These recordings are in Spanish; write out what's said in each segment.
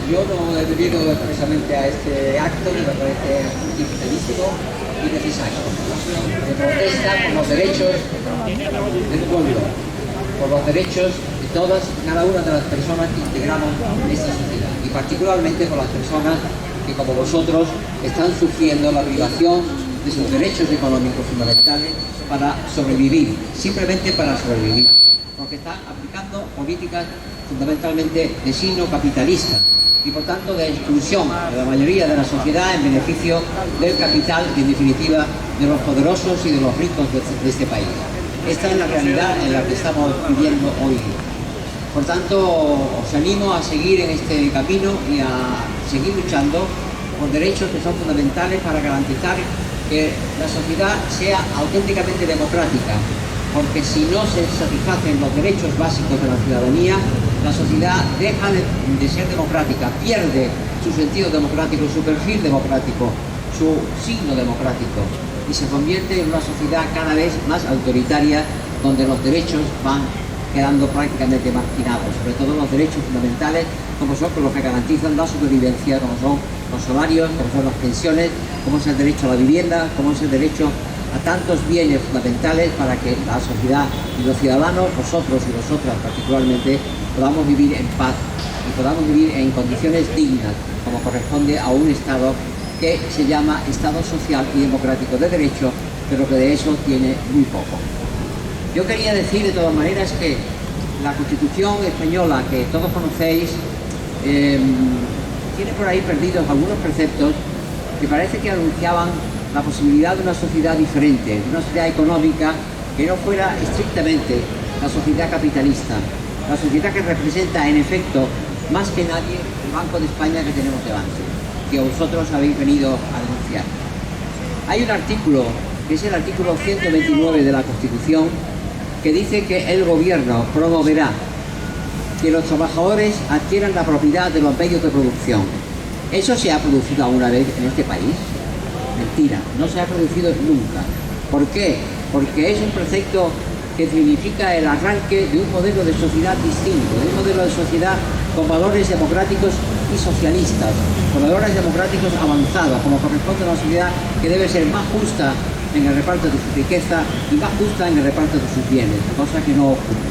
Yo no he venido expresamente a este acto, que me parece dificilísimo y necesario. De protesta por los derechos del pueblo, por los derechos de todas y cada una de las personas que integramos esta sociedad, y particularmente por las personas que, como vosotros, están sufriendo la privación de sus derechos económicos fundamentales para sobrevivir, simplemente para sobrevivir, porque están aplicando políticas fundamentalmente de signo capitalista y por tanto de exclusión de la mayoría de la sociedad en beneficio del capital y en definitiva de los poderosos y de los ricos de este país. Esta es la realidad en la que estamos viviendo hoy. Por tanto, os animo a seguir en este camino y a seguir luchando por derechos que son fundamentales para garantizar que la sociedad sea auténticamente democrática, porque si no se satisfacen los derechos básicos de la ciudadanía, la sociedad deja de ser democrática, pierde su sentido democrático, su perfil democrático, su signo democrático, y se convierte en una sociedad cada vez más autoritaria, donde los derechos van quedando prácticamente marginados, sobre todo los derechos fundamentales, como son los que garantizan la supervivencia, como son los salarios, como son las pensiones, como es el derecho a la vivienda, como es el derecho a tantos bienes fundamentales para que la sociedad y los ciudadanos, vosotros y vosotras particularmente, podamos vivir en paz y podamos vivir en condiciones dignas, como corresponde a un Estado que se llama Estado Social y Democrático de Derecho, pero que de eso tiene muy poco. Yo quería decir de todas maneras que la Constitución española, que todos conocéis, tiene por ahí perdidos algunos preceptos que parece que anunciaban la posibilidad de una sociedad diferente, de una sociedad económica que no fuera estrictamente la sociedad capitalista, la sociedad que representa en efecto más que nadie el Banco de España que tenemos delante, que vosotros habéis venido a denunciar. Hay un artículo, que es el artículo 129 de la Constitución, que dice que el gobierno promoverá que los trabajadores adquieran la propiedad de los medios de producción. ¿Eso se ha producido alguna vez en este país? Mentira, no se ha producido nunca. ¿Por qué? Porque es un precepto que significa el arranque de un modelo de sociedad distinto, de un modelo de sociedad con valores democráticos y socialistas, con valores democráticos avanzados, como corresponde a una sociedad que debe ser más justa en el reparto de su riqueza y más justa en el reparto de sus bienes, cosa que no ocurre.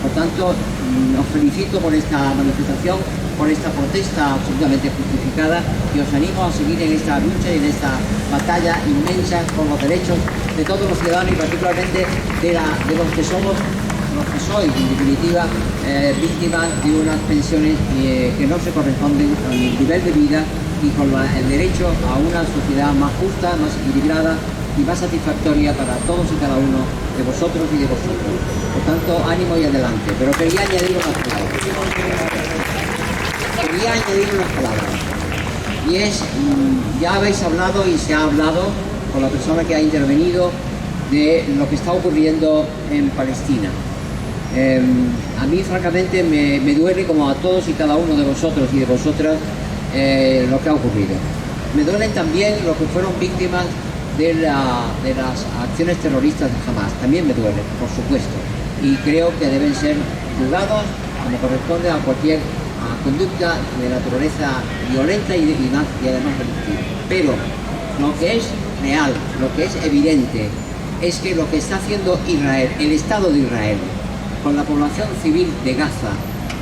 Por tanto, os felicito por esta manifestación, por esta protesta absolutamente justificada, y os animo a seguir en esta lucha y en esta batalla inmensa por los derechos de todos los ciudadanos y particularmente de los que somos, los que sois en definitiva víctimas de unas pensiones que no se corresponden con el nivel de vida y con el derecho a una sociedad más justa, más equilibrada y más satisfactoria para todos y cada uno de vosotros y de vosotros. Por tanto, ánimo y adelante. Pero quería añadir unas palabras. Y es, ya habéis hablado y se ha hablado con la persona que ha intervenido de lo que está ocurriendo en Palestina. A mí, francamente, me duele, como a todos y cada uno de vosotros y de vosotras, lo que ha ocurrido. Me duelen también los que fueron víctimas de las acciones terroristas de Hamas. También me duele, por supuesto, y creo que deben ser juzgados como corresponde a cualquier conducta de naturaleza violenta y además delictiva. Pero lo que es real, lo que es evidente, es que lo que está haciendo Israel, el Estado de Israel, con la población civil de Gaza,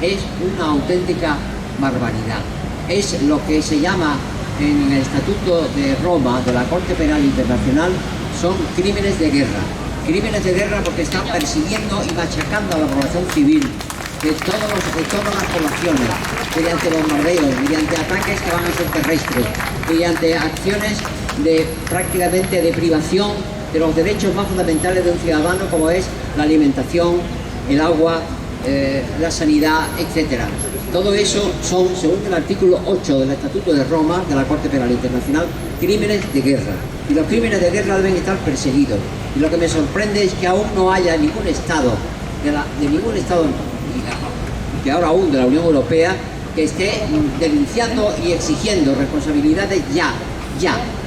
es una auténtica barbaridad. Es lo que se llama en el Estatuto de Roma de la Corte Penal Internacional, son crímenes de guerra. Crímenes de guerra porque están persiguiendo y machacando a la población civil de todas las poblaciones, mediante bombardeos, mediante ataques que van a ser terrestres, mediante acciones de prácticamente de privación de los derechos más fundamentales de un ciudadano, como es la alimentación, el agua, la sanidad, etcétera. Todo eso son, según el artículo 8 del Estatuto de Roma, de la Corte Penal Internacional, crímenes de guerra. Y los crímenes de guerra deben estar perseguidos. Y lo que me sorprende es que aún no haya ningún Estado, de ningún Estado, y ahora aún de la Unión Europea, que esté denunciando y exigiendo responsabilidades ya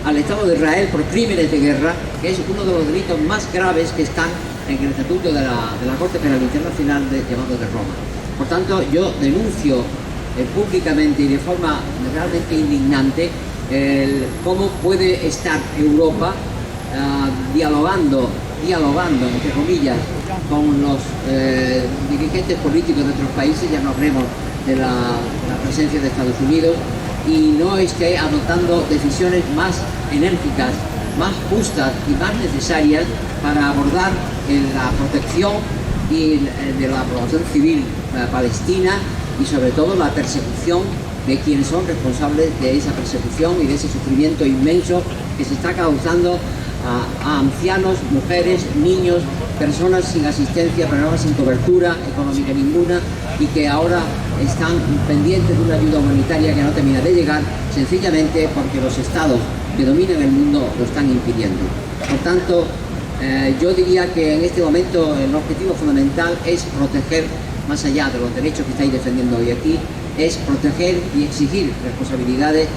al Estado de Israel por crímenes de guerra, que es uno de los delitos más graves que están en el Estatuto de la Corte Penal Internacional llamado de Roma. Por tanto, yo denuncio públicamente y de forma realmente indignante cómo puede estar Europa dialogando, entre comillas, con los dirigentes políticos de otros países, ya no hablemos de la presencia de Estados Unidos, y no esté adoptando decisiones más enérgicas, más justas y más necesarias para abordar la protección de la población civil palestina y sobre todo la persecución de quienes son responsables de esa persecución y de ese sufrimiento inmenso que se está causando a ancianos, mujeres, niños, personas sin asistencia, personas sin cobertura económica ninguna y que ahora están pendientes de una ayuda humanitaria que no termina de llegar, sencillamente porque los estados que dominan el mundo lo están impidiendo. Por tanto, yo diría que en este momento el objetivo fundamental es proteger, más allá de los derechos que estáis defendiendo hoy aquí, es proteger y exigir responsabilidades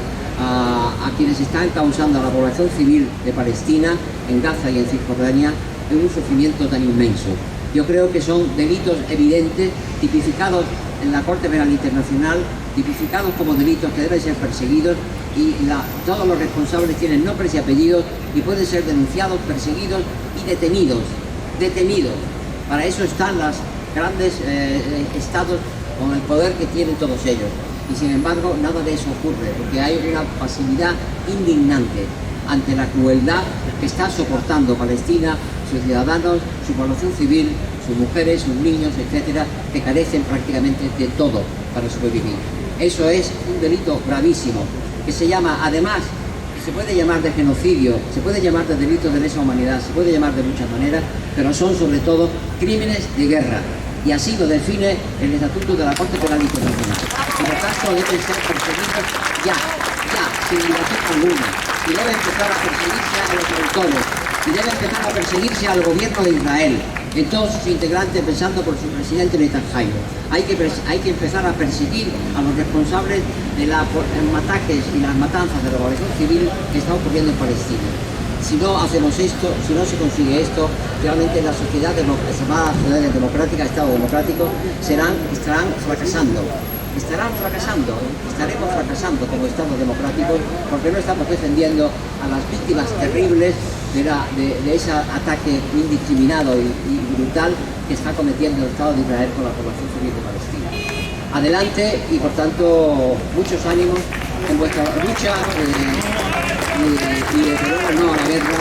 a quienes están causando a la población civil de Palestina, en Gaza y en Cisjordania, un sufrimiento tan inmenso. Yo creo que son delitos evidentes, tipificados en la Corte Penal Internacional, tipificados como delitos que deben ser perseguidos y todos los responsables tienen nombres y apellidos y pueden ser denunciados, perseguidos y detenidos. Para eso están los grandes estados con el poder que tienen todos ellos. Y sin embargo, nada de eso ocurre, porque hay una pasividad indignante ante la crueldad que está soportando Palestina, sus ciudadanos, su población civil, sus mujeres, sus niños, etcétera, que carecen prácticamente de todo para sobrevivir. Eso es un delito gravísimo, que se llama, además, se puede llamar de genocidio, se puede llamar de delitos de lesa humanidad, se puede llamar de muchas maneras, pero son sobre todo crímenes de guerra. Y así lo define el Estatuto de la Corte Penal Internacional. Por lo tanto, deben ser perseguidos ya, sin dilación alguna. Y debe empezar a perseguirse a los autores. Y debe empezar a perseguirse al gobierno de Israel, en todos sus integrantes, empezando por su presidente Netanyahu. Hay que empezar a perseguir a los responsables de los ataques y las matanzas de la población civil que está ocurriendo en Palestina. Si no hacemos esto, si no se consigue esto, realmente las sociedades democráticas, Estado democrático, estarán fracasando. Estaremos fracasando como Estado democrático porque no estamos defendiendo a las víctimas terribles de ese ataque indiscriminado y brutal que está cometiendo el Estado de Israel con la población civil de Palestina. Adelante y por tanto muchos ánimos en vuestra lucha y desde luego no a la guerra.